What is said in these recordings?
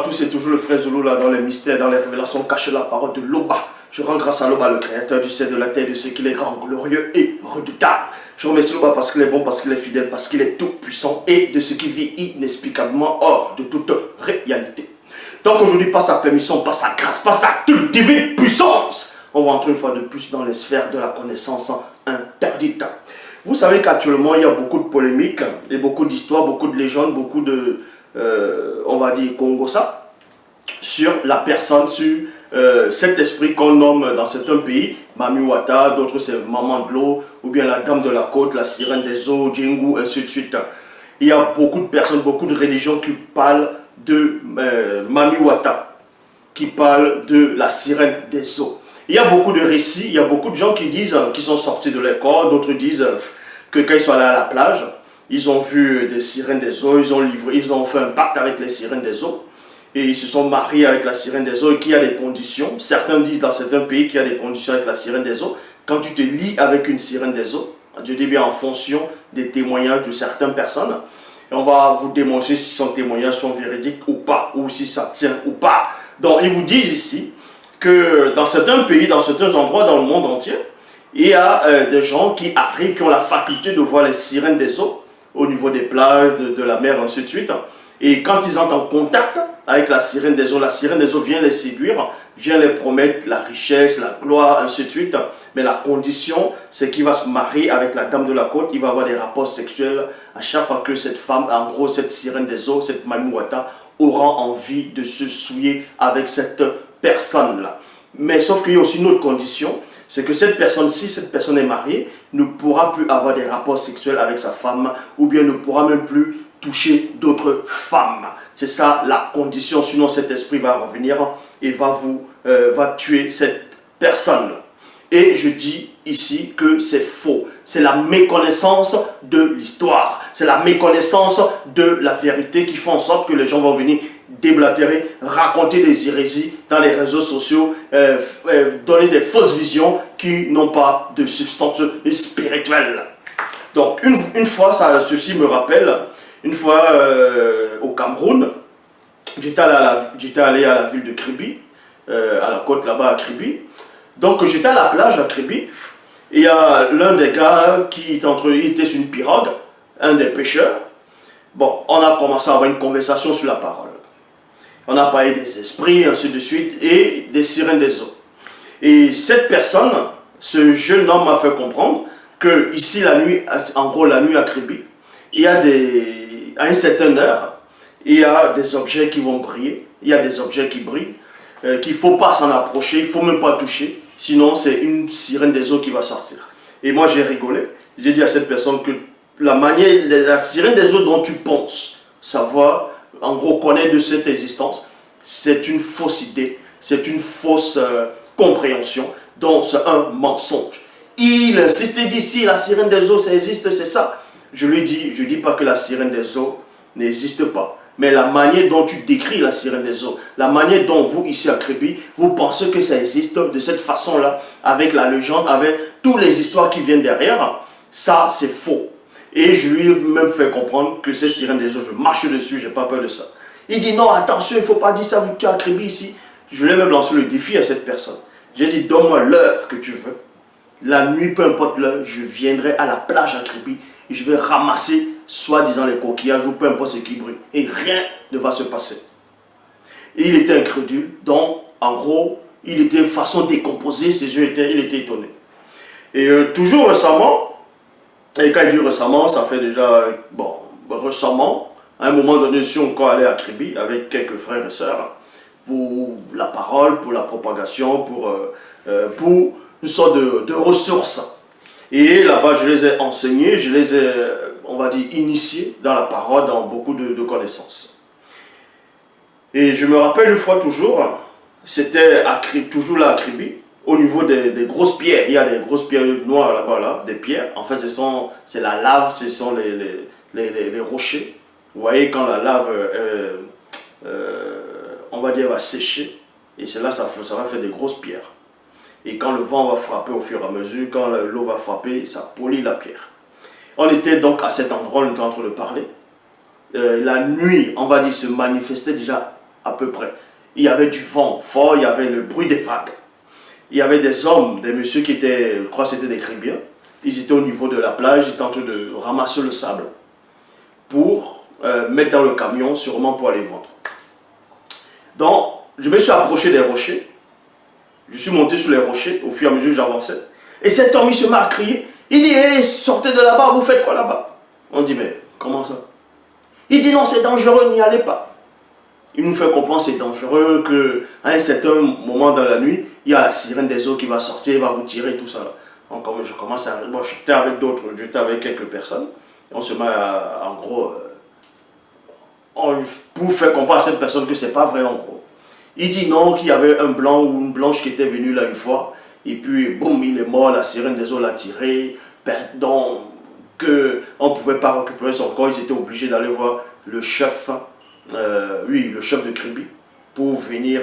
tous, c'est toujours le frère Zulu là dans les mystères, dans les révélations cachées la parole de Loba. Je rends grâce à Loba, le créateur du ciel, de la terre, de ce qu'il est grand, glorieux et redoutable. Je remercie Loba parce qu'il est bon, parce qu'il est fidèle, parce qu'il est tout puissant et de ce qui vit inexplicablement hors de toute réalité. Donc aujourd'hui, par sa permission, par sa grâce, par sa toute divine puissance, on va entrer une fois de plus dans les sphères de la connaissance interdite. Vous savez qu'actuellement, il y a beaucoup de polémiques et beaucoup d'histoires, beaucoup de légendes, beaucoup de, on va dire, Congosa, sur la personne, sur cet esprit qu'on nomme dans certains pays, Mami Wata, d'autres c'est Maman de l'eau, ou bien la Dame de la Côte, la Sirène des eaux, Djingu, ainsi de suite. Il y a beaucoup de personnes, beaucoup de religions qui parlent de Mami Wata, qui parlent de la Sirène des eaux. Il y a beaucoup de récits, il y a beaucoup de gens qui disent qu'ils sont sortis de leur corps, d'autres disent que quand ils sont allés à la plage, ils ont vu des sirènes des eaux, ils ont fait un pacte avec les sirènes des eaux, et ils se sont mariés avec la sirène des eaux, et qu'il y a des conditions. Certains disent dans certains pays qu'il y a des conditions avec la sirène des eaux. Quand tu te lis avec une sirène des eaux, je dis bien en fonction des témoignages de certaines personnes, et on va vous démontrer si son témoignage sont véridiques ou pas, ou si ça tient ou pas. Donc ils vous disent ici que dans certains pays, dans certains endroits dans le monde entier, il y a des gens qui arrivent, qui ont la faculté de voir les sirènes des eaux au niveau des plages, de la mer, ainsi de suite. Et quand ils entrent en contact avec la sirène des eaux vient les séduire, vient les promettre la richesse, la gloire, ainsi de suite. Mais la condition, c'est qu'il va se marier avec la Dame de la Côte, il va avoir des rapports sexuels à chaque fois que cette femme, en gros cette sirène des eaux, cette Mami Wata, aura envie de se souiller avec cette personne-là. Mais sauf qu'il y a aussi une autre condition, c'est que cette personne, si cette personne est mariée, ne pourra plus avoir des rapports sexuels avec sa femme, ou bien ne pourra même plus toucher d'autres femmes. C'est ça la condition, sinon cet esprit va revenir et va tuer cette personne. Et je dis ici que c'est faux. C'est la méconnaissance de l'histoire. C'est la méconnaissance de la vérité qui fait en sorte que les gens vont venir déblatérer, raconter des hérésies dans les réseaux sociaux, donner des fausses visions qui n'ont pas de substance spirituelle. Donc une fois, ceci me rappelle, une fois au Cameroun, j'étais allé à la ville de Kribi, à la côte là-bas à Kribi. Donc j'étais à la plage à Kribi, et il y a l'un des gars qui était sur une pirogue, un des pêcheurs. Bon, on a commencé à avoir une conversation sur la parole. On a parlé des esprits, ainsi de suite, et des sirènes des eaux. Et cette personne, ce jeune homme m'a fait comprendre que ici la nuit, en gros la nuit à Kribi, il y a à une certaine heure, il y a des objets qui vont briller, il y a des objets qui brillent, qu'il ne faut pas s'en approcher, il ne faut même pas toucher, sinon c'est une sirène des eaux qui va sortir. Et moi j'ai rigolé, j'ai dit à cette personne que la sirène des eaux dont tu penses savoir, en gros connaître de cette existence, c'est une fausse idée, c'est une fausse compréhension, donc c'est un mensonge. Il insiste et dit si la sirène des eaux ça existe, c'est ça. Je lui dis, je ne dis pas que la sirène des eaux n'existe pas. Mais la manière dont tu décris la sirène des eaux, la manière dont vous, ici à Kribi, vous pensez que ça existe de cette façon-là, avec la légende, avec toutes les histoires qui viennent derrière, ça c'est faux. Et je lui ai même fait comprendre que ces sirènes des eaux, je marche dessus, je n'ai pas peur de ça. Il dit non, attention, il ne faut pas dire ça, vous tu as Kribi ici. Je lui ai même lancé le défi à cette personne. J'ai dit, donne-moi l'heure que tu veux. La nuit, peu importe l'heure, je viendrai à la plage à Kribi et je vais ramasser soi-disant les coquillages ou peu importe ce qui brille. Et rien ne va se passer. Et il était incrédule. Donc, en gros, il était façon décomposée, ses yeux il était étonné. Et toujours récemment, et quand il dit récemment, ça fait déjà, bon, récemment, à un moment donné, si on encore allé à Kribi avec quelques frères et sœurs, pour la parole, pour la propagation, pour une sorte de ressources. Et là-bas, je les ai enseignés, je les ai, on va dire, initiés dans la parole, dans beaucoup de connaissances. Et je me rappelle une fois toujours, c'était toujours là à Kribi, au niveau des grosses pierres. Il y a des grosses pierres noires là-bas, là, des pierres. En fait, c'est la lave, ce sont les rochers. Vous voyez, quand la lave, on va dire, va sécher, et c'est là ça va faire des grosses pierres. Et quand le vent va frapper au fur et à mesure, quand l'eau va frapper, ça polit la pierre. On était donc à cet endroit, on était en train de parler. La nuit, on va dire, se manifestait déjà à peu près. Il y avait du vent fort, il y avait le bruit des vagues. Il y avait des hommes, des messieurs qui étaient, je crois que c'était des Caribéens. Ils étaient au niveau de la plage, ils étaient en train de ramasser le sable pour mettre dans le camion, sûrement pour aller vendre. Donc, je me suis approché des rochers. Je suis monté sur les rochers au fur et à mesure que j'avançais. Et cet homme, il se met à crier. Il dit, hey, sortez de là-bas, vous faites quoi là-bas? On dit, mais comment ça? Il dit, non, c'est dangereux, n'y allez pas. Il nous fait comprendre que c'est dangereux, qu'à un certain moment dans la nuit, il y a la sirène des eaux qui va sortir, va vous tirer, tout ça. Donc, comme je commence à... Bon, j'étais avec d'autres, j'étais avec quelques personnes. On se met à, en gros... pour faire comprendre à cette personne que c'est pas vrai en gros. Il dit non, qu'il y avait un blanc ou une blanche qui était venu là une fois, et puis boum, il est mort, la sirène des eaux l'a tiré, donc qu'on ne pouvait pas récupérer son corps, ils étaient obligés d'aller voir le chef, oui, le chef de Kribi, pour venir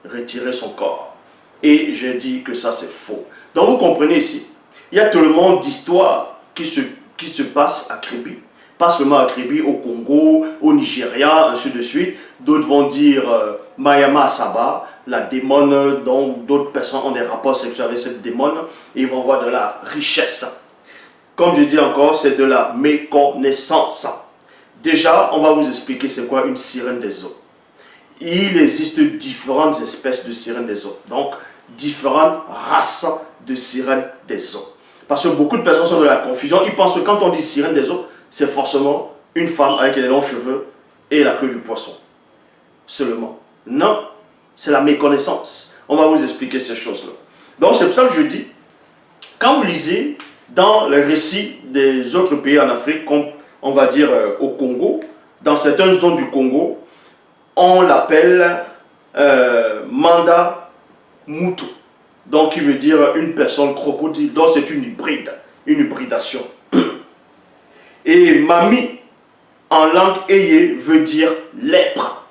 retirer son corps. Et j'ai dit que ça c'est faux. Donc vous comprenez ici, il y a tellement d'histoires qui se passent à Kribi, pas seulement à Kribi, au Congo, au Nigeria, ainsi de suite. D'autres vont dire Mayama Asaba, la démone, dont d'autres personnes ont des rapports sexuels avec cette démone, et ils vont voir de la richesse. Comme je dis encore, c'est de la méconnaissance. Déjà, on va vous expliquer c'est quoi une sirène des eaux. Il existe différentes espèces de sirènes des eaux, donc différentes races de sirènes des eaux. Parce que beaucoup de personnes sont dans la confusion, ils pensent que quand on dit sirène des eaux, c'est forcément une femme avec les longs cheveux et la queue du poisson. Seulement. Non, c'est la méconnaissance. On va vous expliquer ces choses-là. Donc c'est pour ça que je dis, quand vous lisez dans les récits des autres pays en Afrique, comme on va dire au Congo, dans certaines zones du Congo, on l'appelle Manda Mutu. Donc qui veut dire une personne crocodile. Donc c'est une hybride, une hybridation. Et Mami, en langue Eye, veut dire lèpre.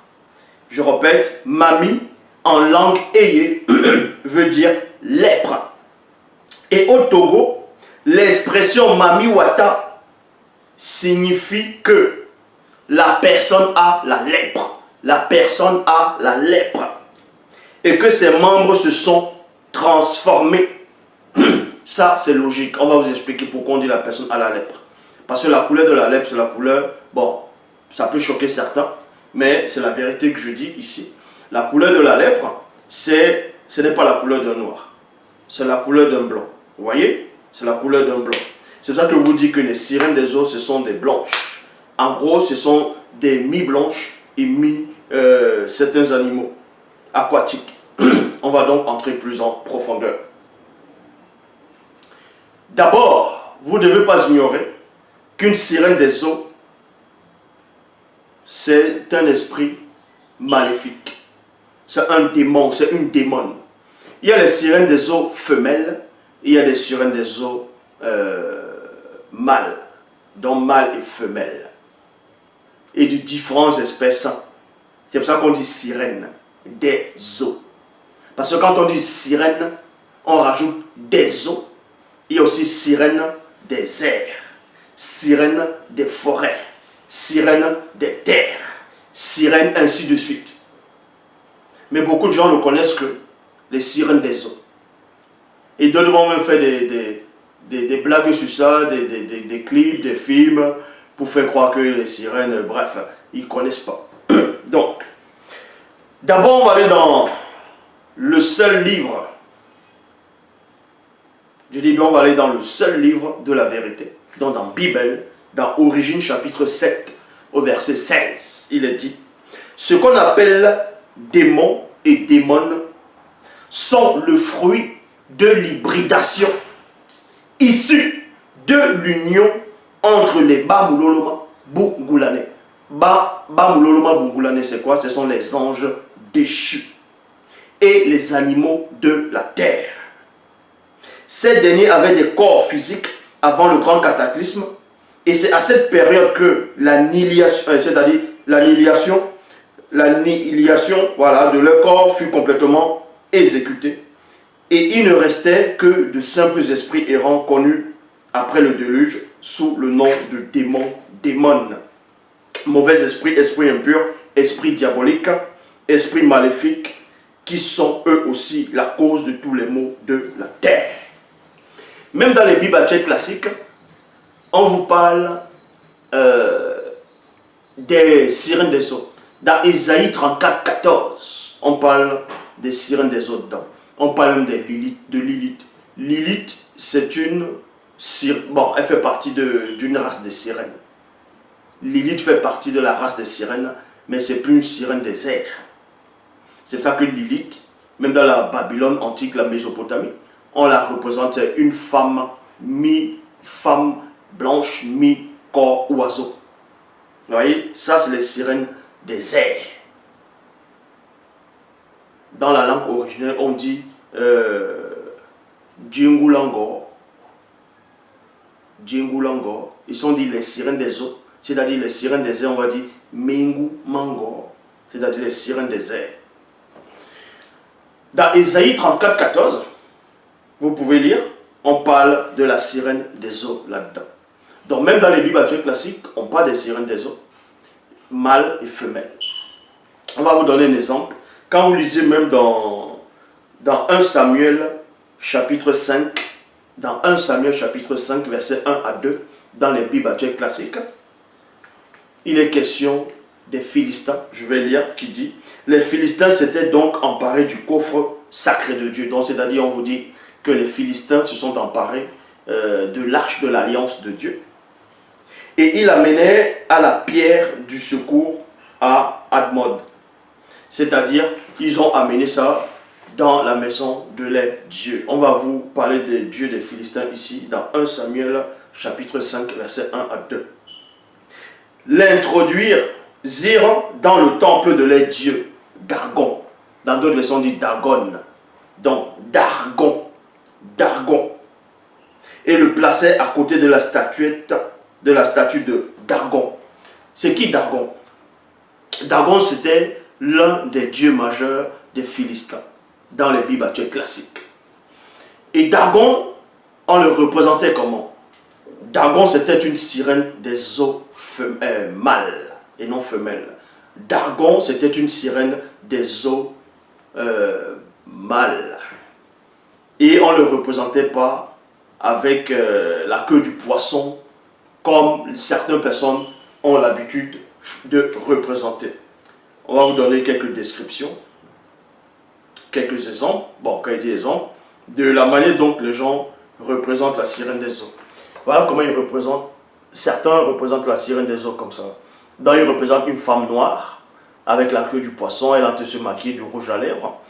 Je répète, Mami, en langue Eye, veut dire lèpre. Et au Togo, l'expression Mami Wata signifie que la personne a la lèpre. La personne a la lèpre. Et que ses membres se sont transformés. Ça, c'est logique. On va vous expliquer pourquoi on dit la personne a la lèpre. Parce que la couleur de la lèpre, c'est la couleur, bon, ça peut choquer certains, mais c'est la vérité que je dis ici. La couleur de la lèpre, ce n'est pas la couleur d'un noir, c'est la couleur d'un blanc. Vous voyez? C'est la couleur d'un blanc. C'est ça que je vous dis que les sirènes des eaux, ce sont des blanches. En gros, ce sont des mi-blanches et certains animaux aquatiques. On va donc entrer plus en profondeur. D'abord, vous ne devez pas ignorer qu'une sirène des eaux, c'est un esprit maléfique. C'est un démon, c'est une démone. Il y a les sirènes des eaux femelles, et il y a les sirènes des eaux mâles, donc mâles et femelles. Et de différentes espèces. C'est pour ça qu'on dit sirène des eaux. Parce que quand on dit sirène, on rajoute des eaux. Il y a aussi sirène des airs, sirène des forêts, sirène des terres, sirène ainsi de suite. Mais beaucoup de gens ne connaissent que les sirènes des eaux. Et d'autres vont même faire des blagues sur ça, des clips, des films, pour faire croire que les sirènes, bref, ils ne connaissent pas. Donc, d'abord on va aller dans le seul livre. Je dis bien, on va aller dans le seul livre de la vérité. Donc dans Bible, dans Origine chapitre 7, au verset 16, il est dit, ce qu'on appelle démons et démones sont le fruit de l'hybridation issue de l'union entre les Bamuloloma Bungulane. Bamuloloma Bungulane, c'est quoi? Ce sont les anges déchus et les animaux de la terre. Ces derniers avaient des corps physiques avant le grand cataclysme. Et c'est à cette période que l'annihilation, c'est-à-dire l'annihilation, voilà, de leur corps fut complètement exécutée. Et il ne restait que de simples esprits errants connus après le déluge sous le nom de démons, démones. Mauvais esprit, esprit impur, esprit diabolique, esprits maléfiques qui sont eux aussi la cause de tous les maux de la terre. Même dans les Bibles actuelles classiques, on vous parle des sirènes des eaux. Dans Ésaïe 34, 14, on parle des sirènes des eaux dedans. On parle même des Lilith. Lilith, c'est une sirène. Bon, elle fait partie d'une race de sirènes. Lilith fait partie de la race des sirènes, mais c'est plus une sirène des airs. C'est pour ça que Lilith, même dans la Babylone antique, la Mésopotamie, on la représente une femme, mi-femme blanche, mi-corps oiseau. Vous voyez, ça c'est les sirènes des airs. Dans la langue originelle, on dit Djingulangor. Djingulangor. Ils sont dit les sirènes des eaux. C'est-à-dire les sirènes des airs, on va dire Mingu Mangor. C'est-à-dire les sirènes des airs. Dans Ésaïe 34, 14, vous pouvez lire, on parle de la sirène des eaux là-dedans. Donc même dans les Bibles actuelles classiques, on parle des sirènes des eaux, mâles et femelles. On va vous donner un exemple. Quand vous lisez même dans 1 Samuel chapitre 5, dans 1 Samuel chapitre 5, versets 1 à 2, dans les Bibles actuelles classiques, il est question des Philistins. Je vais lire qui dit: les Philistins s'étaient donc emparés du coffre sacré de Dieu. Donc c'est-à-dire on vous dit que les Philistins se sont emparés de l'arche de l'alliance de Dieu. Et ils l'amenaient à la pierre du secours à Admod. C'est-à-dire, ils ont amené ça dans la maison de les dieux. On va vous parler des dieux des Philistins ici, dans 1 Samuel chapitre 5, versets 1 à 2. L'introduire dans le temple de les dieux, Dargon. Dans d'autres versions, on dit Dagon. Donc, Dargon. Et le plaçait à côté de la statue de Dargon. C'est qui Dargon? Dargon, c'était l'un des dieux majeurs des Philistins dans les Bibles actuelles classiques. Et Dargon, on le représentait comment? Dargon, c'était une sirène des eaux mâles et non femelles. Dargon, c'était une sirène des eaux mâles. Et on ne le représentait pas avec la queue du poisson, comme certaines personnes ont l'habitude de représenter. On va vous donner quelques descriptions, quelques exemples, bon, quand il dit exemples, de la manière dont les gens représentent la sirène des eaux. Voilà comment ils représentent. Certains représentent la sirène des eaux comme ça. Donc ils représentent une femme noire avec la queue du poisson, elle a se maquiller du rouge à lèvres.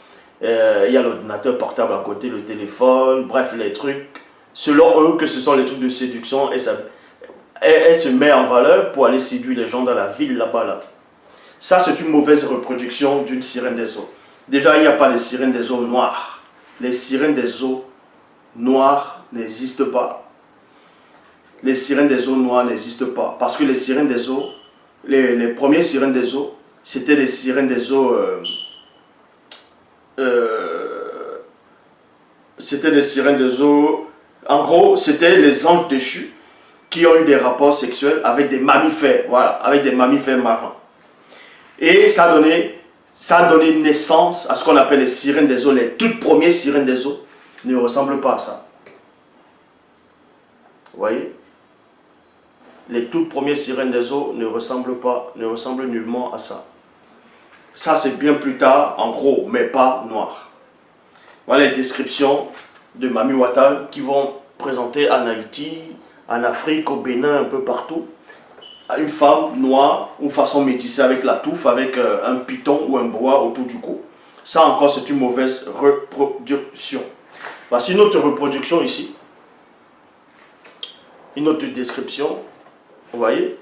Il y a l'ordinateur portable à côté, le téléphone, bref, les trucs. Selon eux, que ce sont les trucs de séduction, et elle se met en valeur pour aller séduire les gens dans la ville là-bas. Là. Ça, c'est une mauvaise reproduction d'une sirène des eaux. Déjà, il n'y a pas de sirène des eaux noires. Les sirènes des eaux noires n'existent pas. Les sirènes des eaux noires n'existent pas. Parce que les sirènes des eaux, les premières sirènes des eaux, c'était des sirènes des eaux... c'était des sirènes des eaux... En gros, c'était les anges déchus qui ont eu des rapports sexuels avec des mammifères. Voilà, avec des mammifères marins. Et ça a donné naissance à ce qu'on appelle les sirènes des eaux. Les toutes premières sirènes des eaux ne ressemblent pas à ça. Vous voyez? Les toutes premières sirènes des eaux ne ressemblent nullement à ça. Ça, c'est bien plus tard, en gros, mais pas noir. Voilà les descriptions de Mami Wata qui vont présenter en Haïti, en Afrique, au Bénin, un peu partout. Une femme noire ou façon métissée avec la touffe, avec un python ou un boa autour du cou. Ça encore, c'est une mauvaise reproduction. Voici une autre reproduction ici. Une autre description. Vous voyez?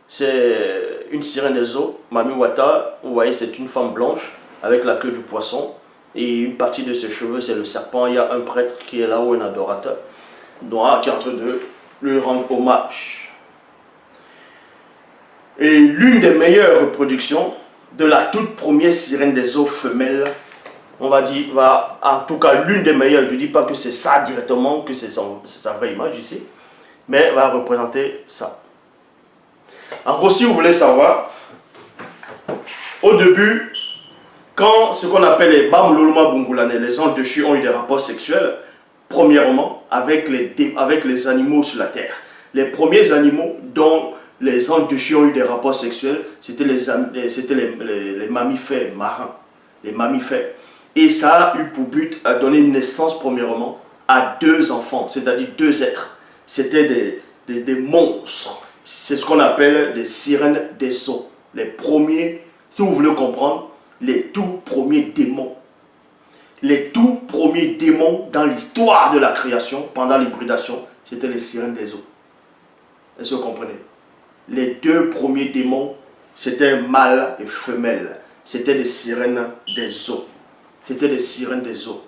C'est une sirène des eaux, Mami Wata. Vous voyez, c'est une femme blanche avec la queue du poisson. Et une partie de ses cheveux, c'est le serpent. Il y a un prêtre qui est là, ou un adorateur noir qui est en train de lui rendre hommage. Et l'une des meilleures reproductions de la toute première sirène des eaux femelles, on va dire, en tout cas l'une des meilleures, je ne dis pas que c'est ça directement, que c'est sa vraie image ici, mais va représenter ça. En gros, si vous voulez savoir Au début, quand ce qu'on appelle les Bamuloloma Bungulane, les anges déchus ont eu des rapports sexuels, premièrement, avec les animaux sur la terre. Les premiers animaux dont les anges déchus ont eu des rapports sexuels, c'était les mammifères marins. Les mammifères. Et ça a eu pour but à donner naissance, premièrement, à 2 enfants, c'est-à-dire 2 êtres. C'était des monstres. C'est ce qu'on appelle des sirènes des eaux. Les premiers, si vous voulez comprendre, les tout premiers démons. Les tout premiers démons dans l'histoire de la création, pendant l'hybridation, c'était les sirènes des eaux. Est-ce que vous comprenez? Les 2 premiers démons, c'était mâle et femelle. C'était des sirènes des eaux. C'était des sirènes des eaux.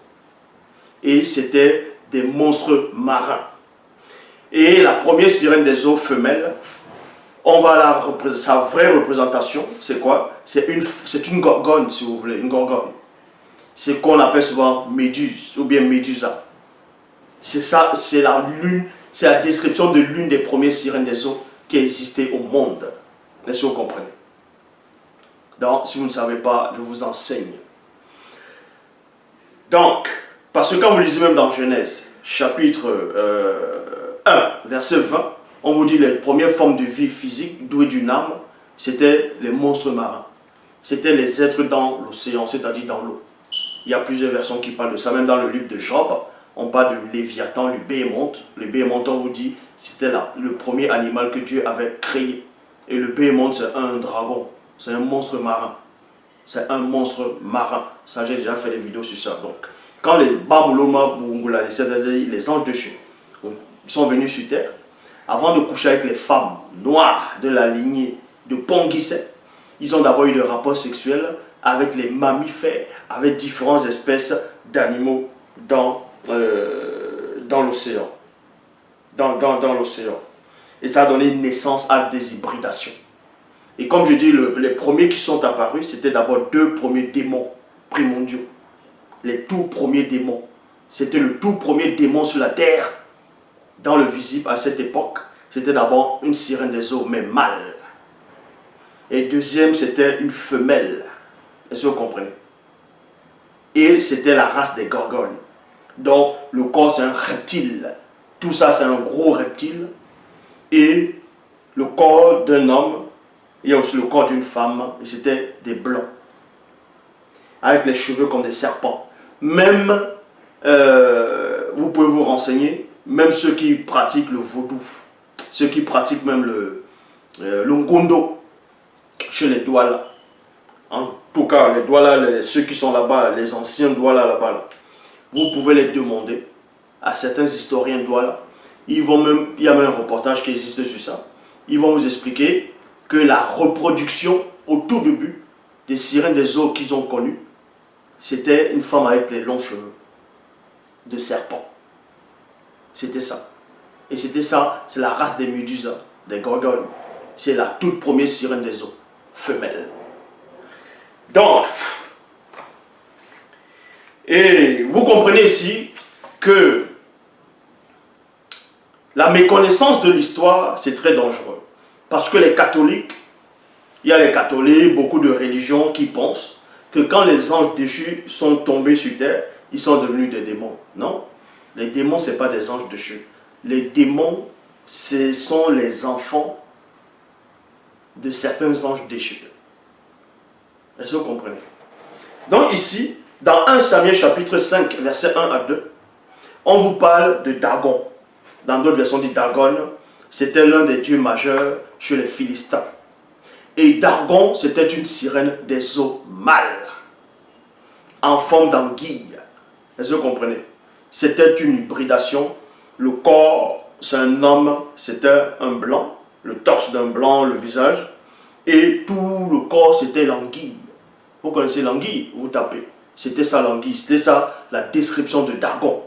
Et c'était des monstres marins. Et la première sirène des eaux femelle, on va sa vraie représentation, c'est quoi? C'est une gorgone, si vous voulez, une gorgone. C'est qu'on appelle souvent Méduse ou bien Médusa. C'est ça, c'est la description de l'une des premières sirènes des eaux qui a existé au monde. Est-ce que vous comprenez? Donc, si vous ne savez pas, je vous enseigne. Donc, parce que quand vous lisez même dans Genèse, chapitre 1, verset 20, on vous dit les premières formes de vie physique douées d'une âme, c'était les monstres marins. C'était les êtres dans l'océan, c'est-à-dire dans l'eau. Il y a plusieurs versions qui parlent de ça, même dans le livre de Job, on parle de Léviathan, le béhémonte. Le béhémonte, on vous dit, c'était le premier animal que Dieu avait créé. Et le béhémonte, c'est un dragon, c'est un monstre marin. C'est un monstre marin. Ça, j'ai déjà fait des vidéos sur ça. Donc, quand les Bamuloma Bungula, c'est-à-dire les anges déchus, sont venus sur terre, avant de coucher avec les femmes noires de la lignée de Ponguisset, ils ont d'abord eu des rapports sexuels avec les mammifères, avec différentes espèces d'animaux dans l'océan. Dans l'océan. Et ça a donné naissance à des hybridations. Et comme je dis, les premiers qui sont apparus, c'était d'abord 2 premiers démons primordiaux. Les tout premiers démons. C'était le tout premier démon sur la terre, dans le visible à cette époque. C'était d'abord une sirène des eaux, mais mâle. Et deuxième, c'était une femelle. Est-ce que vous comprenez? Et c'était la race des gorgones. Donc, le corps, c'est un reptile. Tout ça, c'est un gros reptile. Et le corps d'un homme, il y a aussi le corps d'une femme, et c'était des blancs. Avec les cheveux comme des serpents. Même, vous pouvez vous renseigner, même ceux qui pratiquent le vaudou, ceux qui pratiquent même le ngondo, chez les Douala. En tout cas, les Douala, ceux qui sont là-bas, les anciens Douala là-bas, là, vous pouvez les demander à certains historiens Douala. Il y a même un reportage qui existe sur ça. Ils vont vous expliquer que la reproduction au tout début des sirènes des eaux qu'ils ont connues, c'était une femme avec les longs cheveux de serpent. C'était ça. Et c'était ça, c'est la race des méduses, des gorgones. C'est la toute première sirène des eaux, femelle. Donc, et vous comprenez ici que la méconnaissance de l'histoire, c'est très dangereux. Parce que les catholiques, il y a les catholiques, beaucoup de religions qui pensent que quand les anges déchus sont tombés sur terre, ils sont devenus des démons. Non, les démons, ce n'est pas des anges déchus. Les démons, ce sont les enfants de certains anges déchus. Est-ce que vous comprenez? Donc ici, dans 1 Samuel chapitre 5, versets 1 à 2, on vous parle de Dagon. Dans d'autres versions, dit Dagon, c'était l'un des dieux majeurs chez les Philistins. Et Dagon, c'était une sirène des eaux mâles, en forme d'anguille. Est-ce que vous comprenez? C'était une hybridation. Le corps, c'est un homme, c'était un blanc. Le torse d'un blanc, le visage. Et tout le corps, c'était l'anguille. Vous connaissez l'anguille? Vous tapez. C'était ça l'anguille. C'était ça la description de Dagon.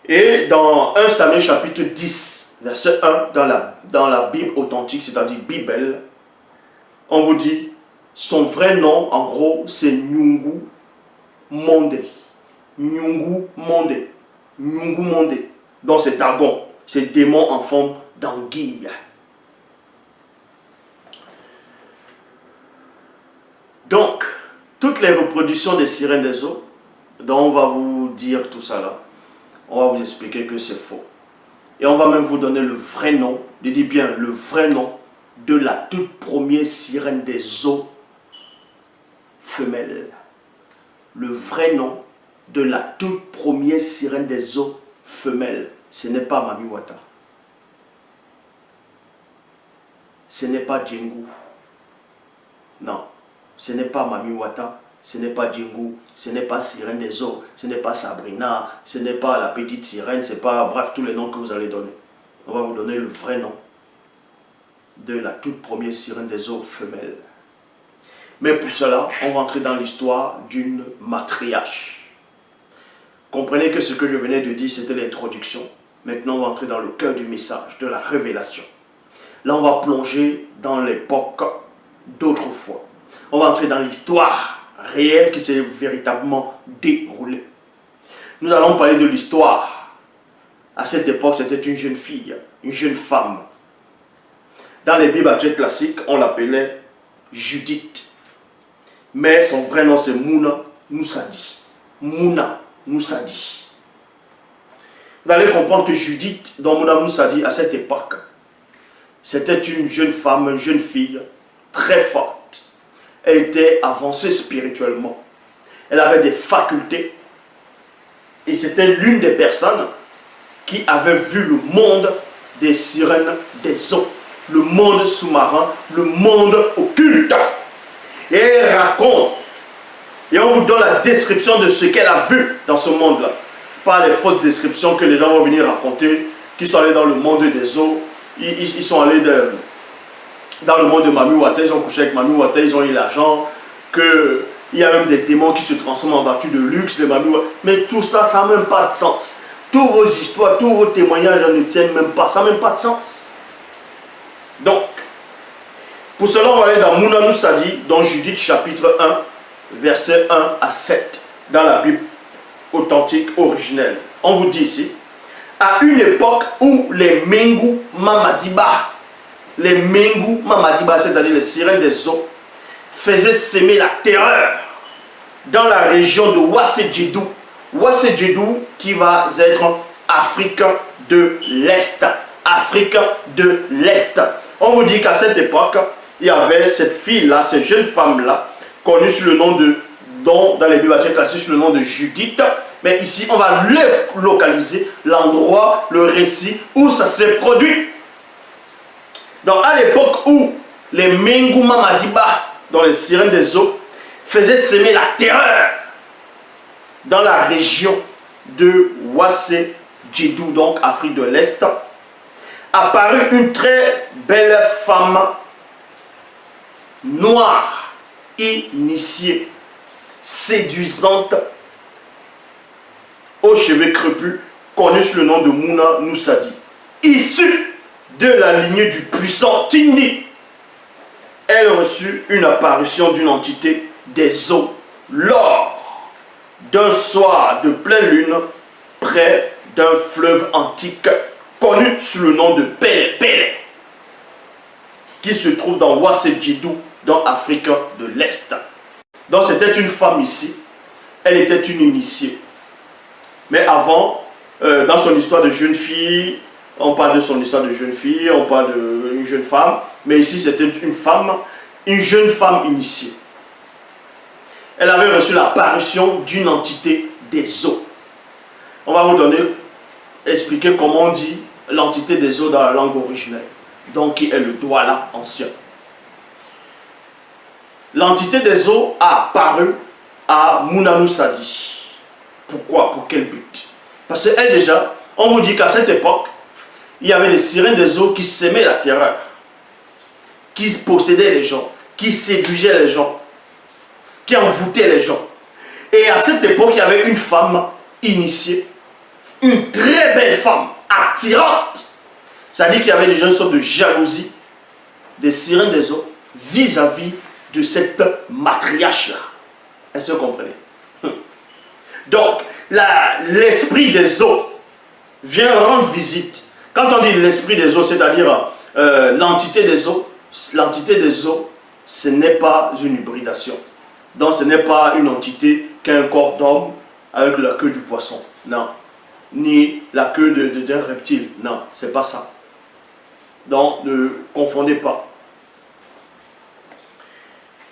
Et dans 1 Samuel chapitre 10, verset 1, dans la Bible authentique, c'est-à-dire Bible, on vous dit, son vrai nom, en gros, c'est Nyungu Monde. Nyungu Monde. Nyungu Monde. Donc c'est Dagon. C'est démon en forme d'anguille. Donc, toutes les reproductions des sirènes des eaux, dont on va vous dire tout ça là, on va vous expliquer que c'est faux. Et on va même vous donner le vrai nom, je dis bien le vrai nom, de la toute première sirène des eaux femelle. Le vrai nom de la toute première sirène des eaux femelle. Ce n'est pas Mami Wata. Ce n'est pas Djengou. Non, ce n'est pas Mami Wata. Ce n'est pas Djengou. Ce n'est pas Sirène des eaux. Ce n'est pas Sabrina. Ce n'est pas la petite sirène. C'est pas, bref, tous les noms que vous allez donner. On va vous donner le vrai nom de la toute première sirène des eaux femelle. Mais pour cela, on va entrer dans l'histoire d'une matriarche. Comprenez que ce que je venais de dire, c'était l'introduction. Maintenant, on va entrer dans le cœur du message, de la révélation. Là, on va plonger dans l'époque d'autrefois. On va entrer dans l'histoire réelle qui s'est véritablement déroulée. Nous allons parler de l'histoire. À cette époque, c'était une jeune fille, une jeune femme. Dans les Bibles actuelles classiques, on l'appelait Judith. Mais son vrai nom, c'est Mouna Noussadi. Mouna Noussadi. Vous allez comprendre que Judith, dont Mouna Noussadi, à cette époque, c'était une jeune femme, une jeune fille, très forte. Elle était avancée spirituellement. Elle avait des facultés. Et c'était l'une des personnes qui avait vu le monde des sirènes des eaux. Le monde sous-marin, le monde occulte. Et elle raconte. Et on vous donne la description de ce qu'elle a vu dans ce monde-là. Pas les fausses descriptions que les gens vont venir raconter, qui sont allés dans le monde des eaux. Ils sont allés dans le monde de Mami Wata, ils ont couché avec Mami Wata, ils ont eu l'argent, qu'il y a même des démons qui se transforment en voiture de luxe, les Mami Wata. Mais tout ça, ça n'a même pas de sens. Tous vos histoires, tous vos témoignages ne tiennent même pas, ça n'a même pas de sens. Donc, pour cela, on va aller dans Mouna Noussadi, dans Judith chapitre 1, versets 1 à 7, dans la Bible authentique originelle. On vous dit ici, à une époque où les Mengu Mamadiba, c'est-à-dire les sirènes des eaux, faisaient s'aimer la terreur dans la région de Wassedjedou. Wassedjedou qui va être Afrique de l'Est. Afrique de l'Est. On vous dit qu'à cette époque, il y avait cette fille-là, cette jeune femme-là, connue sous le nom de, dans les Bibles classiques, sous le nom de Judith. Mais ici, on va localiser l'endroit, le récit où ça s'est produit. Donc, à l'époque où les Mengu Mamadiba, dans les sirènes des eaux, faisaient s'aimer la terreur dans la région de Wassedjedou, donc Afrique de l'Est, apparut une très belle femme noire, initiée, séduisante, aux cheveux crépus, connue sous le nom de Mouna Noussadi. Issue de la lignée du puissant Tindi, elle reçut une apparition d'une entité des eaux lors d'un soir de pleine lune près d'un fleuve antique connu sous le nom de Pele Pele, qui se trouve dans Wassedjedou, dans Afrique de l'Est. Donc c'était une femme ici, elle était une initiée. Mais avant, dans son histoire de jeune fille, on parle de son histoire de jeune fille, on parle d'une jeune femme, mais ici c'était une femme, une jeune femme initiée. Elle avait reçu l'apparition d'une entité des eaux. On va vous expliquer comment on dit l'entité des eaux dans la langue originelle, donc qui est le Douala ancien. L'entité des eaux a apparu à Mouna Noussadi. Pourquoi? Pour quel but? Parce qu'elle déjà, on vous dit qu'à cette époque, il y avait des sirènes des eaux qui semaient la terreur, qui possédaient les gens, qui séduisaient les gens, qui envoûtaient les gens. Et à cette époque, il y avait une femme initiée, une très belle femme, attirante. C'est-à-dire qu'il y avait déjà une sorte de jalousie des sirènes des eaux vis-à-vis de cette matriarche-là. Est-ce que vous comprenez? Donc, l'esprit des eaux vient rendre visite. Quand on dit l'esprit des eaux, c'est-à-dire l'entité des eaux, ce n'est pas une hybridation. Donc ce n'est pas une entité qui a un corps d'homme avec la queue du poisson. Non. Ni la queue d'un reptile. Non, c'est pas ça. Donc ne confondez pas.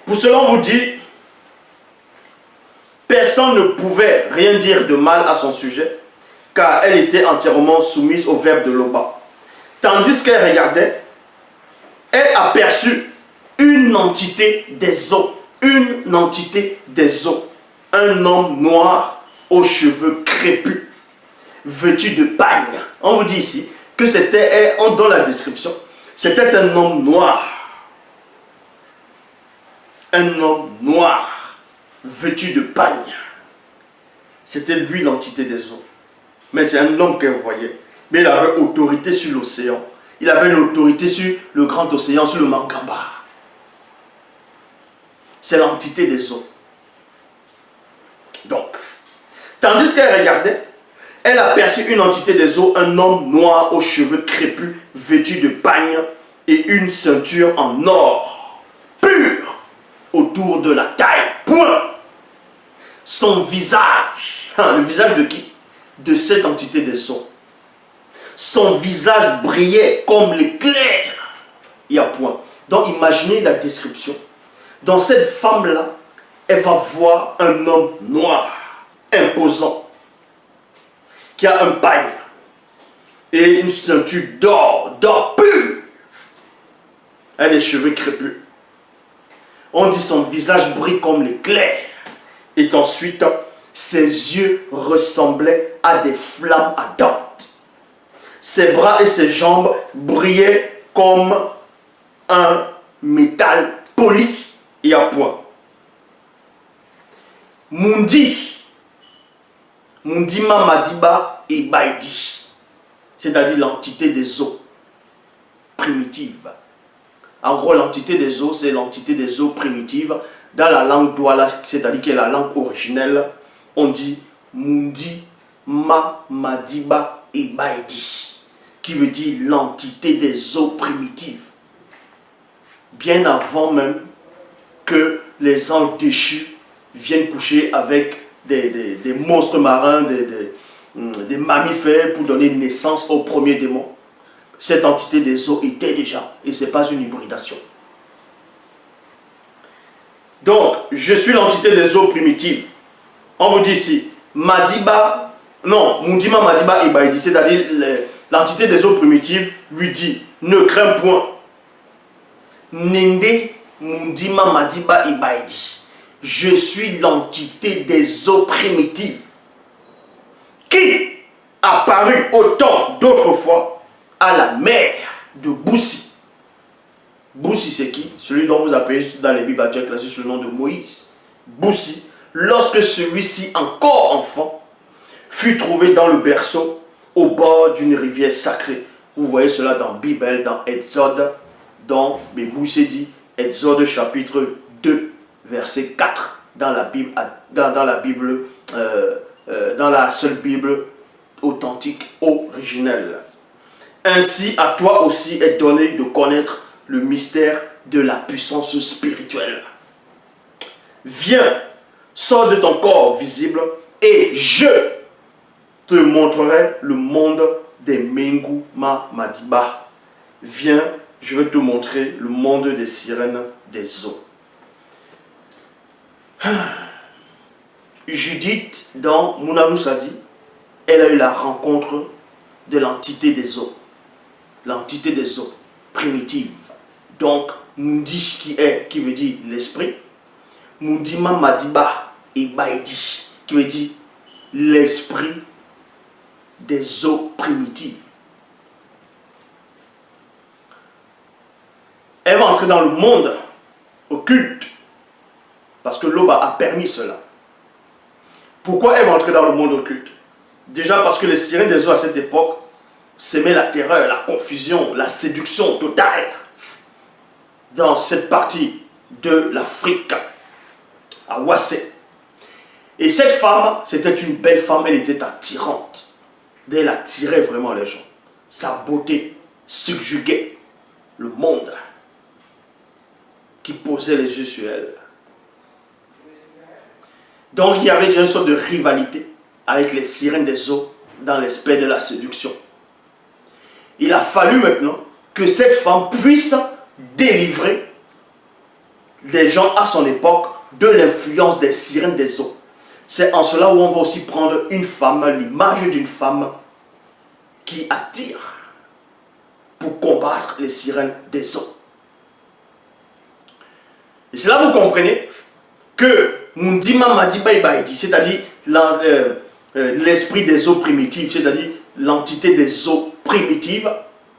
Pour cela, on vous dit, personne ne pouvait rien dire de mal à son sujet, car elle était entièrement soumise au verbe de Loba. Tandis qu'elle regardait, elle aperçut une entité des eaux. Une entité des eaux. Un homme noir aux cheveux crépus, vêtu de pagne. On vous dit ici que c'était, dans la description, c'était un homme noir. Un homme noir, vêtu de pagne. C'était lui l'entité des eaux. Mais c'est un homme qu'elle voyait. Mais il avait autorité sur l'océan. Il avait l'autorité sur le grand océan, sur le Mangamba. C'est l'entité des eaux. Donc, tandis qu'elle regardait, elle aperçut une entité des eaux, un homme noir aux cheveux crépus, vêtu de pagne et une ceinture en or pur autour de la taille. Point. Son visage, le visage de qui? De cette entité des eaux. Son visage brillait comme l'éclair. Il y a point. Donc imaginez la description. Dans cette femme-là, elle va voir un homme noir, imposant, qui a un pagne et une ceinture d'or pur. Elle a des cheveux crépus. On dit son visage brille comme l'éclair. Et ensuite, ses yeux ressemblaient à des flammes ardentes. Ses bras et ses jambes brillaient comme un métal poli et à point. Mundi Madiba et Baidi, c'est-à-dire l'entité des eaux primitives. En gros, l'entité des eaux, c'est l'entité des eaux primitives. Dans la langue douala, c'est-à-dire qui est la langue originelle, on dit Mundi Madiba et Baidi, qui veut dire l'entité des eaux primitives. Bien avant même que les anges déchus viennent coucher avec des monstres marins, des mammifères pour donner naissance au premier démon. Cette entité des eaux était déjà, et ce n'est pas une hybridation. Donc, je suis l'entité des eaux primitives. On vous dit ici, Mundima Madiba et Baidi, c'est-à-dire l'entité des eaux primitives lui dit, ne crains point. Nende Mundima Madiba et Baidi. Je suis l'entité des eaux primitives qui apparut au temps d'autrefois à la mer de Boussi. Boussi, c'est qui? Celui dont vous appelez dans les Bibles actuelles classé sous le nom de Moïse. Boussi, lorsque celui-ci, encore enfant, fut trouvé dans le berceau au bord d'une rivière sacrée. Vous voyez cela dans la Bible, dans Exode, dans Boussi dit, Exode chapitre 2, verset 4, dans la Bible, dans la seule Bible authentique, originelle. Ainsi, à toi aussi est donné de connaître le mystère de la puissance spirituelle. Viens, sors de ton corps visible et je te montrerai le monde des Mengu Madiba. Viens, je vais te montrer le monde des sirènes des eaux. Judith, dans Mounamoussadi, elle a eu la rencontre de l'entité des eaux. L'entité des eaux primitive. Donc, Mundi qui veut dire l'esprit. Mundima Madiba et Baidi qui veut dire l'esprit des eaux primitives. Elle va entrer dans le monde occulte parce que Loba a permis cela. Pourquoi elle va entrer dans le monde occulte? Déjà parce que les sirènes des eaux à cette époque s'aimaient la terreur, la confusion, la séduction totale dans cette partie de l'Afrique, à Wassé. Et cette femme, c'était une belle femme, elle était attirante. Elle attirait vraiment les gens. Sa beauté subjuguait le monde qui posait les yeux sur elle. Donc il y avait déjà une sorte de rivalité avec les sirènes des eaux dans l'aspect de la séduction. Il a fallu maintenant que cette femme puisse délivrer les gens à son époque de l'influence des sirènes des eaux. C'est en cela où on va aussi prendre une femme, l'image d'une femme qui attire pour combattre les sirènes des eaux. Et c'est là que vous comprenez que Mundima Madiba Ibaïdi, c'est-à-dire l'esprit des eaux primitives, c'est-à-dire l'entité des eaux primitives,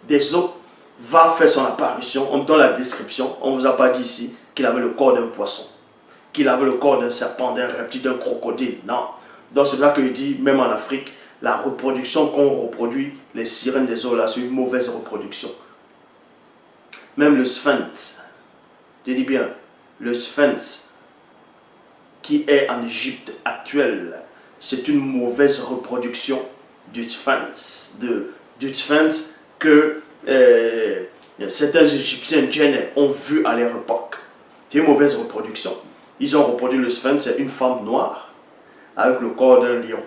des eaux, va faire son apparition. On donne la description, on ne vous a pas dit ici qu'il avait le corps d'un poisson, qu'il avait le corps d'un serpent, d'un reptile, d'un crocodile. Non. Donc c'est là qu'il dit, même en Afrique, la reproduction qu'on reproduit, les sirènes des eaux là, c'est une mauvaise reproduction. Même le sphinx, je dis bien, le sphinx qui est en Égypte actuelle, c'est une mauvaise reproduction du sphinx, que certains Égyptiens gênés ont vu à leur époque. C'est une mauvaise reproduction. Ils ont reproduit le sphinx, c'est une femme noire avec le corps d'un lion.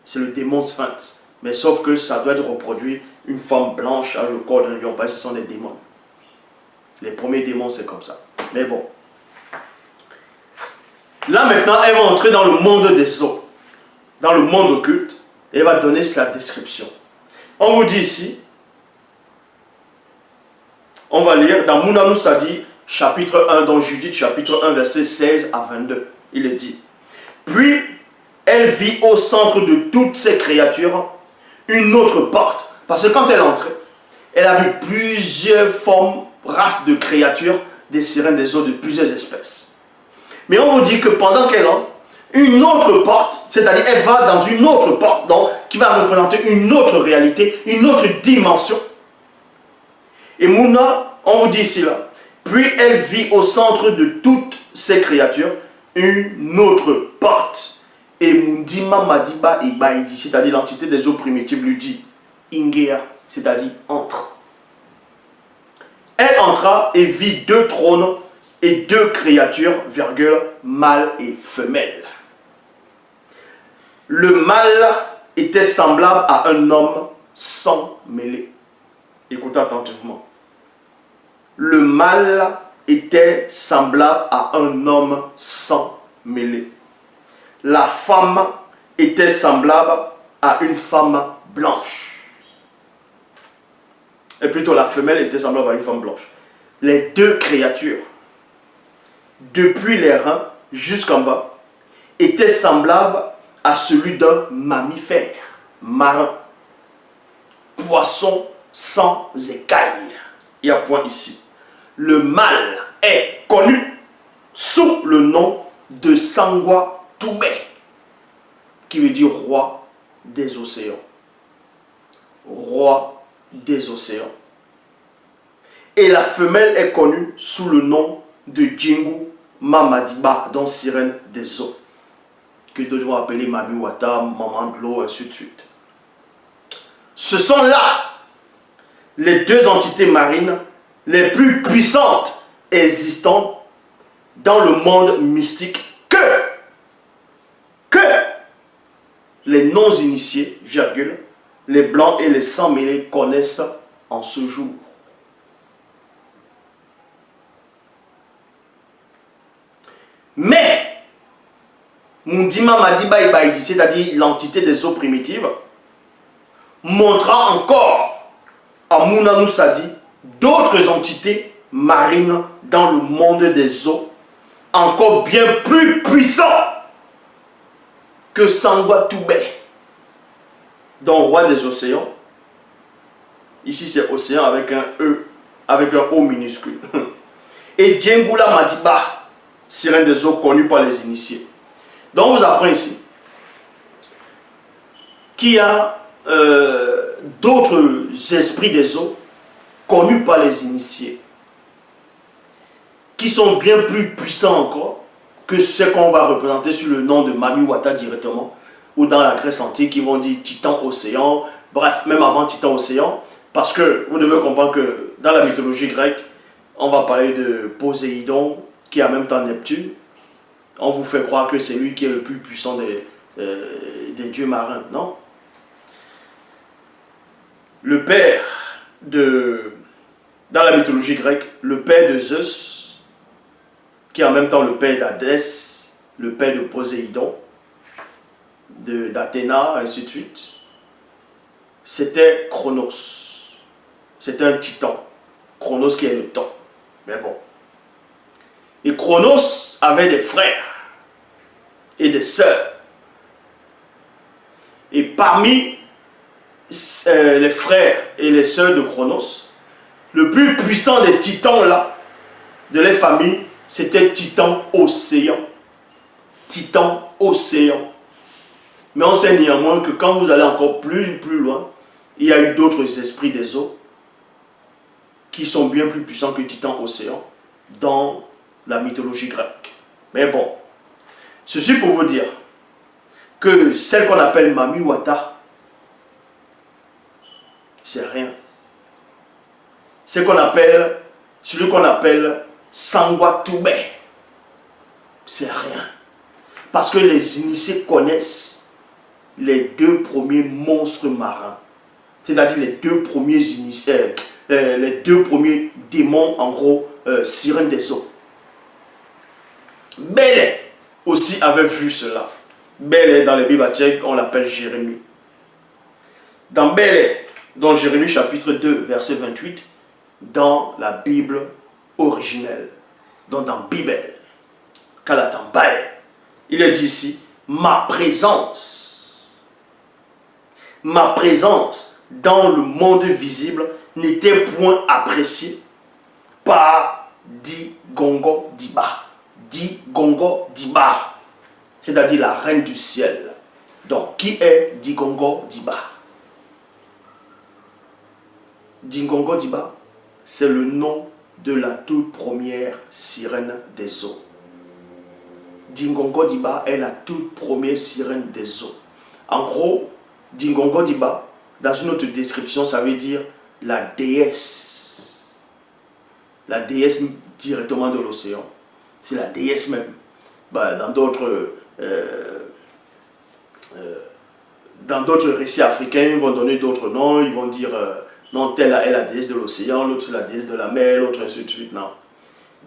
C'est le démon sphinx. Mais sauf que ça doit être reproduit une femme blanche avec le corps d'un lion, parce que ce sont des démons. Les premiers démons, c'est comme ça. Mais bon. Là maintenant, elle va entrer dans le monde des eaux, dans le monde occulte, et elle va donner la description. On vous dit ici, on va lire dans Mouna Sadi, chapitre 1, dans Judith, chapitre 1, verset 16 à 22. Il est dit, puis elle vit au centre de toutes ces créatures une autre porte. Parce que quand elle entrait, elle a vu plusieurs formes, races de créatures, des sirènes des eaux de plusieurs espèces. Mais on vous dit que pendant qu'elle entre, une autre porte, c'est-à-dire elle va dans une autre porte, donc, qui va représenter une autre réalité, une autre dimension. Et Mouna, on vous dit ici là, puis elle vit au centre de toutes ces créatures une autre porte. Et Mundima Madiba Ibaïdi, c'est-à-dire l'entité des eaux primitives, lui dit Ingea, c'est-à-dire entre. Elle entra et vit deux trônes et deux créatures, virgule, mâle et femelle. Le mâle était semblable à un homme sans mêlée. Écoutez attentivement. Le mâle était semblable à un homme sans mêlée. La femme était semblable à une femme blanche. Et plutôt la femelle était semblable à une femme blanche. Les deux créatures, depuis les reins jusqu'en bas, étaient semblables à celui d'un mammifère marin, poisson sans écailles. Il y a un point ici. Le mâle est connu sous le nom de Sangwa Toubé, qui veut dire roi des océans. Roi des océans. Et la femelle est connue sous le nom de Djingu Mamadiba, donc sirène des eaux, que d'autres vont appeler Mami Wata, Maman de l'eau, ainsi de suite. Ce sont là les deux entités marines les plus puissantes existantes dans le monde mystique que les non-initiés, virgule, les blancs et les sans-mêlés connaissent en ce jour. Mais, Mundima Madiba Ibaïdi, c'est-à-dire l'entité des eaux primitives, montra encore à Mouna Sadi d'autres entités marines dans le monde des eaux, encore bien plus puissants que Sangwa Toubé, donc roi des océans. Ici c'est océan avec un E, avec un O minuscule. Et Djengula Madiba, sirène des eaux connue par les initiés. Donc on vous apprend ici qu'il y a d'autres esprits des eaux connus par les initiés, qui sont bien plus puissants encore que ce qu'on va représenter sous le nom de Mami Wata directement, ou dans la Grèce antique, ils vont dire Titan Océan, bref, même avant Titan Océan, parce que vous devez comprendre que dans la mythologie grecque, on va parler de Poséidon, qui est en même temps Neptune, On vous fait croire que c'est lui qui est le plus puissant des dieux marins. Non. Le père dans la mythologie grecque, le père de Zeus, qui est en même temps le père d'Hadès, le père de Poséidon, d'Athéna, ainsi de suite, c'était Chronos. C'était un titan. Chronos qui est le temps. Mais bon. Et Chronos avait des frères et des sœurs. Et parmi les frères et les sœurs de Chronos, le plus puissant des titans là, de les familles, c'était Titan Océan. Titan Océan. Mais on sait néanmoins que quand vous allez encore plus loin, il y a eu d'autres esprits des eaux qui sont bien plus puissants que Titan Océan dans la mythologie grecque. Mais bon, ceci pour vous dire que celle qu'on appelle Mami Wata, c'est rien. Celui qu'on appelle Sangwa Toubé, c'est rien. Parce que les initiés connaissent les deux premiers monstres marins. C'est-à-dire les deux premiers initiés, les deux premiers démons, en gros, sirènes des eaux. Bélé aussi avait vu cela. Bélé, dans les Bibles tchèques, on l'appelle Jérémie. Dans Bélé, dans Jérémie chapitre 2, verset 28, dans la Bible originelle, donc dans Bible, Kalatambale, il est dit ici, ma présence dans le monde visible n'était point appréciée par Digongo Diba. Digongo Diba, c'est-à-dire la reine du ciel. Donc, qui est Digongo Diba? Digongo Diba, c'est le nom de la toute première sirène des eaux. Digongo Diba est la toute première sirène des eaux. En gros, Digongo Diba, dans une autre description, ça veut dire la déesse. La déesse directement de l'océan. C'est la déesse même. Dans d'autres récits africains, ils vont donner d'autres noms. Ils vont dire, non, telle est la déesse de l'océan, l'autre la déesse de la mer, l'autre ainsi de suite. Non.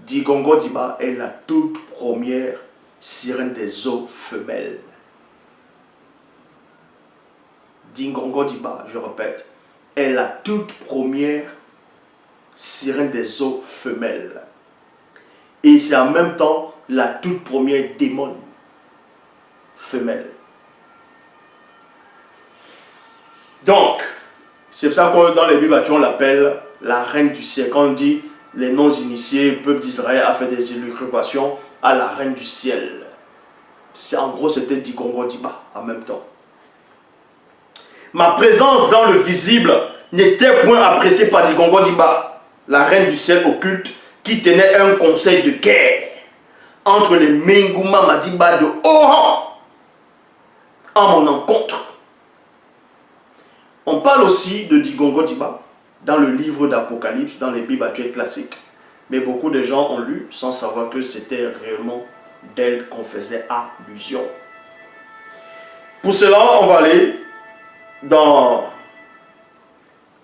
Digongo Diba est la toute première sirène des eaux femelles. Digongo Diba, je répète, est la toute première sirène des eaux femelles. Et c'est en même temps la toute première démon femelle. Donc, c'est pour ça que dans les Bibles, on l'appelle la reine du ciel. Quand on dit les non-initiés, le peuple d'Israël a fait des élucubrations à la reine du ciel. En gros, c'était Digongo Diba en même temps. Ma présence dans le visible n'était point appréciée par Digongo Diba, la reine du ciel occulte, qui tenait un conseil de guerre entre les Menguma Madiba de Oran en mon encontre. On parle aussi de Digongo Diba dans le livre d'Apocalypse, dans les Bibles actuelles classiques. Mais beaucoup de gens ont lu sans savoir que c'était réellement d'elle qu'on faisait allusion. Pour cela, on va aller dans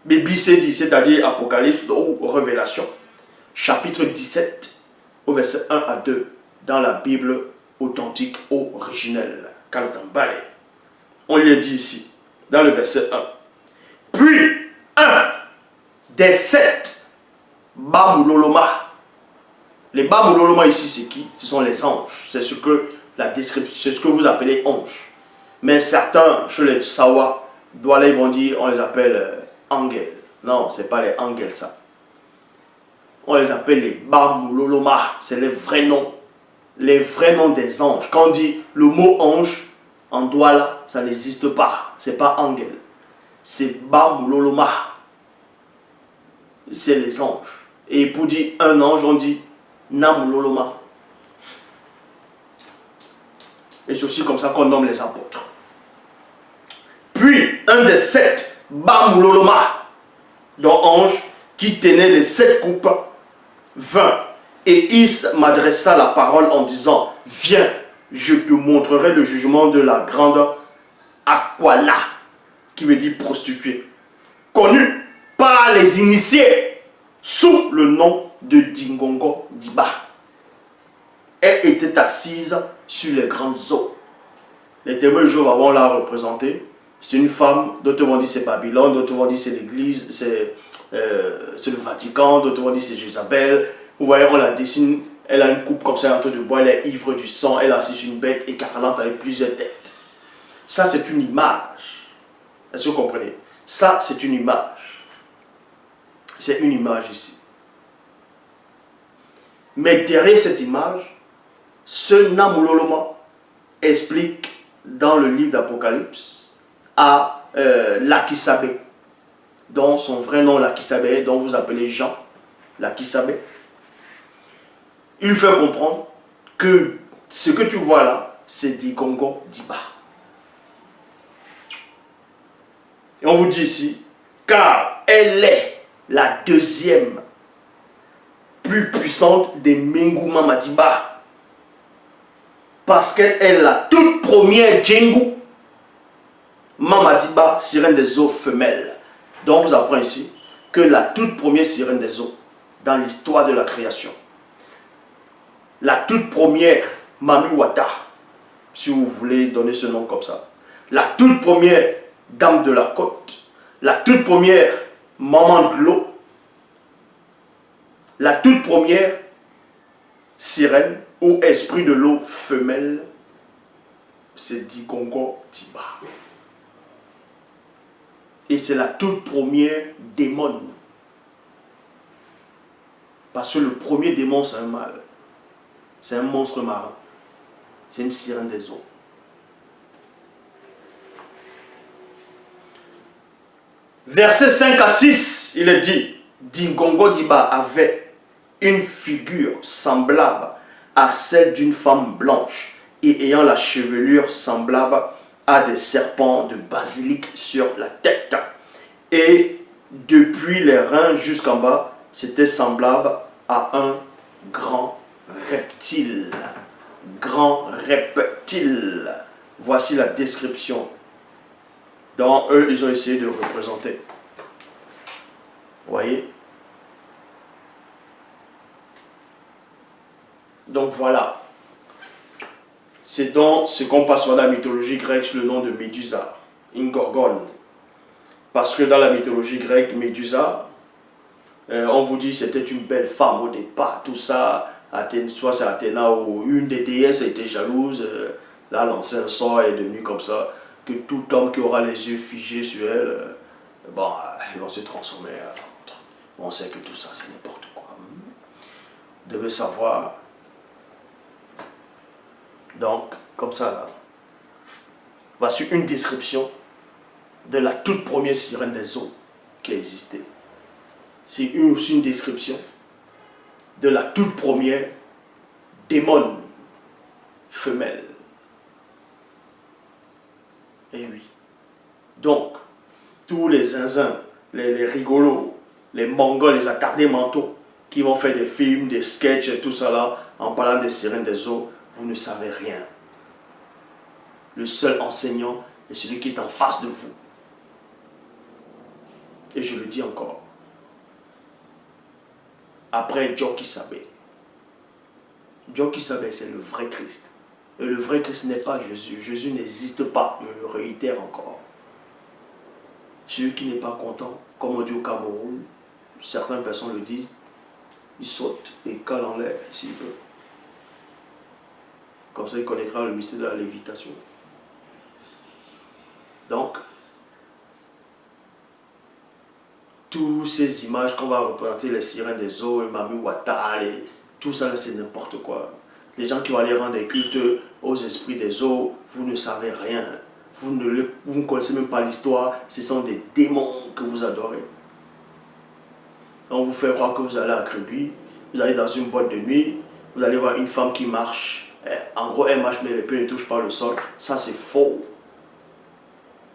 BBCD, c'est-à-dire Apocalypse ou Révélation, chapitre 17, au verset 1 à 2, dans la Bible authentique originelle. Kalatambale. On lui dit ici, dans le verset 1. Puis, un des 7 Bamuloloma. Les Bamuloloma ici, c'est qui? Ce sont les anges. C'est ce que la description, c'est ce que vous appelez anges. Mais certains, chez les Sawa, ils vont dire, on les appelle angels. Non, ce n'est pas les angels, ça. On les appelle les Bamuloloma. C'est les vrais noms. Les vrais noms des anges. Quand on dit le mot ange, en Douala, ça n'existe pas. Ce n'est pas angel. C'est Bamuloloma. C'est les anges. Et pour dire un ange, on dit Namuloloma. Et c'est aussi comme ça qu'on nomme les apôtres. Puis, un des 7 Bamuloloma, dont ange, qui tenait les 7 coupes, vint Et il m'adressa la parole en disant, viens, je te montrerai le jugement de la grande Aquala, qui veut dire prostituée, connue par les initiés sous le nom de Dingongo Diba. Elle était assise sur les grandes eaux. Les témoins de Jéhovah vont la représenter. C'est une femme, d'autres vont dire c'est Babylone, d'autres vont dire c'est l'église, c'est le Vatican, d'autres vont dire c'est Jézabel. Vous voyez, on la dessine, elle a une coupe comme ça en train de boire, elle est ivre du sang, elle est assise sur une bête écarlate avec plusieurs têtes. Ça, c'est une image. Est-ce que vous comprenez? Ça, c'est une image. C'est une image ici. Mais derrière cette image, ce Namuloloma explique dans le livre d'Apocalypse à Lakisabé, dont son vrai nom Lakisabé, dont vous appelez Jean Lakisabé. Il fait comprendre que ce que tu vois là, c'est Dingongo Diba. Et on vous dit ici, car elle est la deuxième plus puissante des Mengu Mamadiba. Parce qu'elle est la toute première Djengu Mamadiba, sirène des eaux femelles. Donc on vous apprend ici que la toute première sirène des eaux dans l'histoire de la création, la toute première Mami Wata, si vous voulez donner ce nom comme ça, la toute première dame de la côte, la toute première maman de l'eau, la toute première sirène ou esprit de l'eau femelle, c'est Dingongo Diba. Et c'est la toute première démon. Parce que le premier démon, c'est un mâle. C'est un monstre marin. C'est une sirène des eaux. Versets 5 à 6, il est dit, Dingongo Diba avait une figure semblable à celle d'une femme blanche et ayant la chevelure semblable à des serpents de basilic sur la tête. Et depuis les reins jusqu'en bas, c'était semblable à un grand reptile. Grand reptile. Voici la description dont eux, ils ont essayé de représenter. Vous voyez? Donc voilà. C'est dans ce qu'on passe dans la mythologie grecque sous le nom de Médusa, une gorgone. Parce que dans la mythologie grecque, Médusa, on vous dit que c'était une belle femme au départ, tout ça, soit c'est Athéna ou une des déesses a été jalouse, là lancé un sort, elle est devenue comme ça, que tout homme qui aura les yeux figés sur elle, bon, ils vont se transformer en autre. On sait que tout ça c'est n'importe quoi. Vous devez savoir. Donc, comme ça là, voici une description de la toute première sirène des eaux qui a existé. C'est aussi une description de la toute première démon femelle. Et oui. Donc, tous les zinzins, les rigolos, les mongols, les attardés mentaux qui vont faire des films, des sketchs et tout ça là, en parlant des sirènes des eaux, vous ne savez rien. Le seul enseignant est celui qui est en face de vous. Et je le dis encore. Après Joki Sabé. Joki Sabé, c'est le vrai Christ. Et le vrai Christ n'est pas Jésus. Jésus n'existe pas. Je le réitère encore. Celui qui n'est pas content, comme on dit au Cameroun, certaines personnes le disent, il saute et cale en l'air s'il peut. Comme ça, il connaîtra le mystère de la lévitation. Donc, toutes ces images qu'on va représenter, les sirènes des eaux, les Mami Wata, tout ça, c'est n'importe quoi. Les gens qui vont aller rendre des cultes aux esprits des eaux, vous ne savez rien. Vous ne connaissez même pas l'histoire. Ce sont des démons que vous adorez. On vous fait croire que vous allez à Créby, vous allez dans une boîte de nuit, vous allez voir une femme qui marche. En gros, elle marche, mais les pieds ne touchent pas le sol. Ça, c'est faux.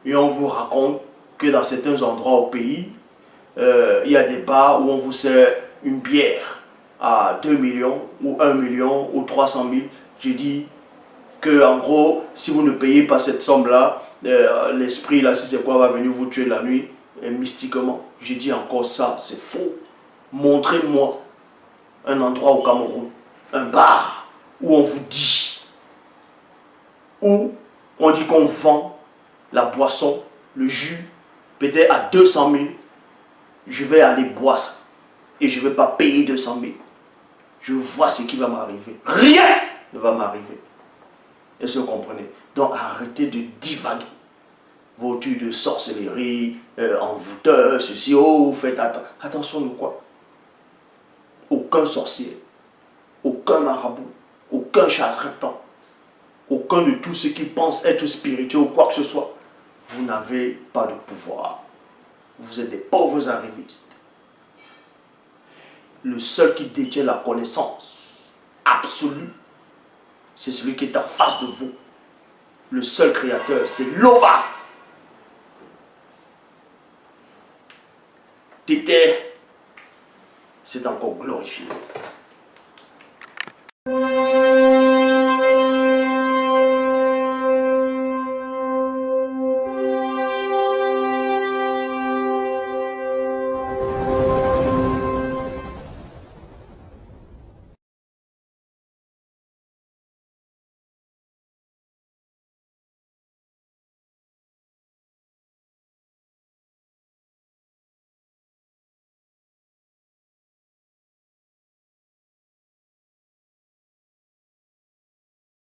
Et on vous raconte que dans certains endroits au pays, il y a des bars où on vous sert une bière à 2 millions, ou 1 million, ou 300 000. J'ai dit que, en gros, si vous ne payez pas cette somme-là, l'esprit, là, si c'est quoi, va venir vous tuer la nuit, et mystiquement. J'ai dit encore ça, c'est faux. Montrez-moi un endroit au Cameroun, un bar, où on vous dit, où on dit qu'on vend la boisson, le jus, peut-être à 200 000. Je vais aller boire ça. Et je ne vais pas payer 200 000. Je vois ce qui va m'arriver. Rien ne va m'arriver. Est-ce que vous comprenez? Donc arrêtez de divaguer. Vos trucs de sorcellerie, envoûteur, ceci, oh, faites attention de quoi? Aucun sorcier, aucun marabout, aucun charlatan, aucun de tous ceux qui pensent être spirituels ou quoi que ce soit, vous n'avez pas de pouvoir. Vous êtes des pauvres arrivistes. Le seul qui détient la connaissance absolue, c'est celui qui est en face de vous. Le seul créateur, c'est Loba. Tété, c'est encore glorifié.